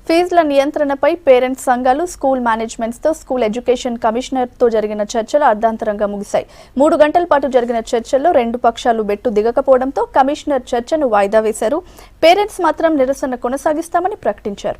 ఫీజుల నియంత్రణపై పేరెంట్స్ సంఘాలు, school మేనేజ్మెంట్స్తో school education కమిషనర్తో జరిగిన చర్చలు అర్ధాంతరంగా ముగిశాయి. 3 గంటల పాటు జరిగిన చర్చల్లో 2 పక్షాలు బెట్టు దిగకపోవడంతో కమిషనర్ చర్చను వాయిదా వేశారు. పేరెంట్స్ మాత్రం నిరసన కొనసాగిస్తామని ప్రకటించారు.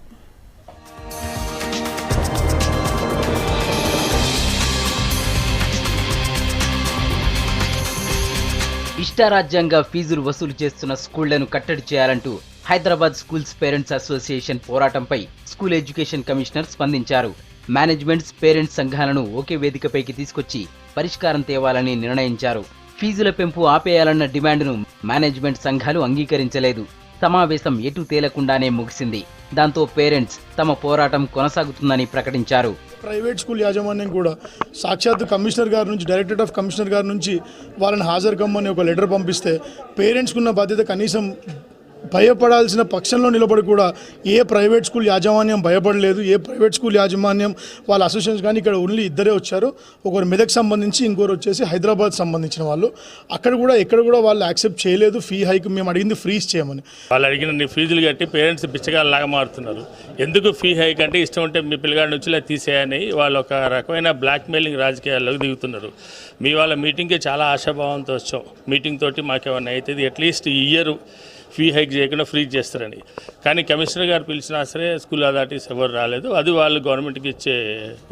ఇష్టారాజ్యంగా ఫీజులు వసూలు చేస్తున్న స్కూళ్లను కట్టడి చేయాలంటూ హైదరాబాద్ స్కూల్స్ పేరెంట్స్ అసోసియేషన్ పోరాటంపై స్కూల్ ఎడ్యుకేషన్ కమిషనర్ స్పందించారు. మేనేజ్మెంట్స్, పేరెంట్స్ సంఘాలను ఒకే వేదికపైకి తీసుకొచ్చి పరిష్కారం తేవాలని నిర్ణయించారు. ఫీజుల పెంపు ఆపేయాలన్న డిమాండ్ను మేనేజ్మెంట్ సంఘాలు అంగీకరించలేదు. సమావేశం ఎటు తేలకుండానే ముగిసింది. దాంతో పేరెంట్స్ తమ పోరాటం కొనసాగుతుందని ప్రకటించారు. ప్రైవేట్ స్కూల్ యాజమాన్యం కూడా సాక్షాత్ కమిషనర్ గారి నుంచి, డైరెక్టరేట్ ఆఫ్ కమిషనర్ గారి నుంచి వాళ్ళని హాజరు కమ్మని ఒక లెటర్ పంపిస్తే పేరెంట్స్కి ఉన్న బాధ్యత కనీసం భయపడాల్సిన పక్షంలో నిలబడి కూడా ఏ ప్రైవేట్ స్కూల్ యాజమాన్యం భయపడలేదు. ఏ ప్రైవేట్ స్కూల్ యాజమాన్యం వాళ్ళ అసోసియేషన్ కానీ ఇక్కడ ఓన్లీ ఇద్దరే వచ్చారు. ఒకరు మెదక్ సంబంధించి, ఇంకోరు వచ్చేసి హైదరాబాద్ సంబంధించిన వాళ్ళు. అక్కడ కూడా ఎక్కడ కూడా వాళ్ళు యాక్సెప్ట్ చేయలేదు ఫీ హైక్. మేము అడిగింది ఫ్రీజ్ చేయమని. వాళ్ళు అడిగిన ఫీజులు కట్టి పేరెంట్స్ బిచ్చగాళ్ళలాగా మారుతున్నారు. ఎందుకు ఫీ హైక్ అంటే ఇష్టం ఉంటే మీ పిల్లగాడి నుంచి ఇలా తీసేయని వాళ్ళు ఒక రకమైన బ్లాక్మెయిలింగ్ రాజకీయాల్లోకి దిగుతున్నారు. మీ వాళ్ళ మీటింగ్కి చాలా ఆశాభావంతో వచ్చాం. మీటింగ్ తోటి మాకేమన్నా అవుతుంది, అట్లీస్ట్ ఈ ఇయర్ ఫీ హైక్ చేయకుండా ఫ్రీజ్ చేస్తారని. కానీ కమిషనర్ గారు పిలిచినా సరే స్కూల్ అథారిటీస్ ఎవరు రాలేదు. అది వాళ్ళు గవర్నమెంట్కి ఇచ్చే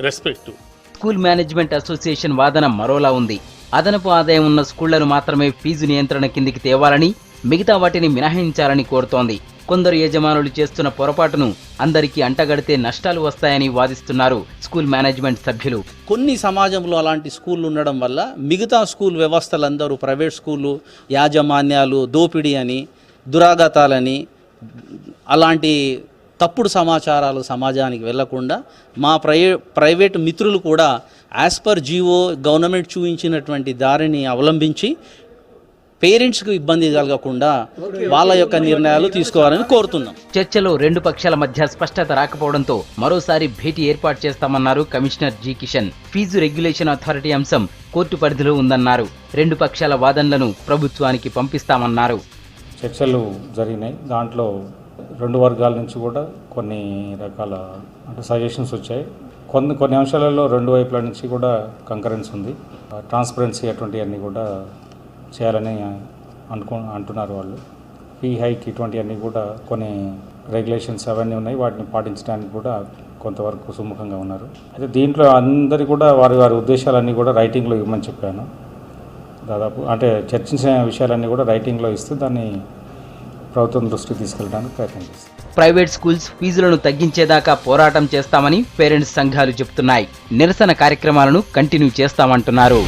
రెస్పెక్ట్. స్కూల్ మేనేజ్మెంట్ అసోసియేషన్ వాదన మరోలా ఉంది. అదనపు ఆదాయం ఉన్న స్కూళ్లను మాత్రమే ఫీజు నియంత్రణ కిందికి తేవాలని, మిగతా వాటిని మినహాయించాలని కోరుతోంది. కొందరు యజమానులు చేస్తున్న పొరపాటును అందరికీ అంటగడితే నష్టాలు వస్తాయని వాదిస్తున్నారు స్కూల్ మేనేజ్మెంట్ సభ్యులు. కొన్ని సమాజంలో అలాంటి స్కూళ్ళు ఉండడం వల్ల మిగతా స్కూల్ వ్యవస్థలందరూ, ప్రైవేట్ స్కూళ్ళు యాజమాన్యాలు దోపిడీ అని, దురాగతాలని, అలాంటి తప్పుడు సమాచారాలు సమాజానికి వెళ్లకుండా మా ప్రైవేట్ మిత్రులు కూడా యాజ్ పర్ జీవో గవర్నమెంట్ చూపించినటువంటి దారిని అవలంబించి పేరెంట్స్కు ఇబ్బంది కలగకుండా వాళ్ళ యొక్క నిర్ణయాలు తీసుకోవాలని కోరుతున్నాం. చర్చలో 2 పక్షాల మధ్య స్పష్టత రాకపోవడంతో మరోసారి భేటీ ఏర్పాటు చేస్తామన్నారు commissioner G Kishan. Fee regulation authority అంశం కోర్టు పరిధిలో ఉందన్నారు. 2 పక్షాల వాదనలను ప్రభుత్వానికి పంపిస్తామన్నారు. చర్చలు జరిగినాయి. దాంట్లో 2 వర్గాల నుంచి కూడా కొన్ని రకాల సజెషన్స్ వచ్చాయి. కొన్ని అంశాలలో 2 వైపుల నుంచి కూడా కంకరెన్స్ ఉంది. ట్రాన్స్పరెన్సీ అటువంటివన్నీ కూడా చేయాలని అంటున్నారు వాళ్ళు. ఫీ హైక్ ఇటువంటివన్నీ కూడా కొన్ని రెగ్యులేషన్స్ అవన్నీ ఉన్నాయి. వాటిని పాటించడానికి కూడా కొంతవరకు సుముఖంగా ఉన్నారు. అయితే దీంట్లో అందరి కూడా వారి ఉద్దేశాలన్నీ కూడా రైటింగ్లో ఇవ్వమని చెప్పాను. దాదాపు అంటే చర్చించిన విషయాలన్నీ కూడా రైటింగ్లో ఇస్తూ దాన్ని ప్రభుత్వం దృష్టికి తీసుకెళ్ళడానికి ప్రయత్నం చేస్తాం. ప్రైవేట్ స్కూల్స్ ఫీజులను తగ్గించేదాకా పోరాటం చేస్తామని పేరెంట్స్ సంఘాలు చెబుతున్నాయి. నిరసన కార్యక్రమాలను కంటిన్యూ చేస్తామంటున్నారు.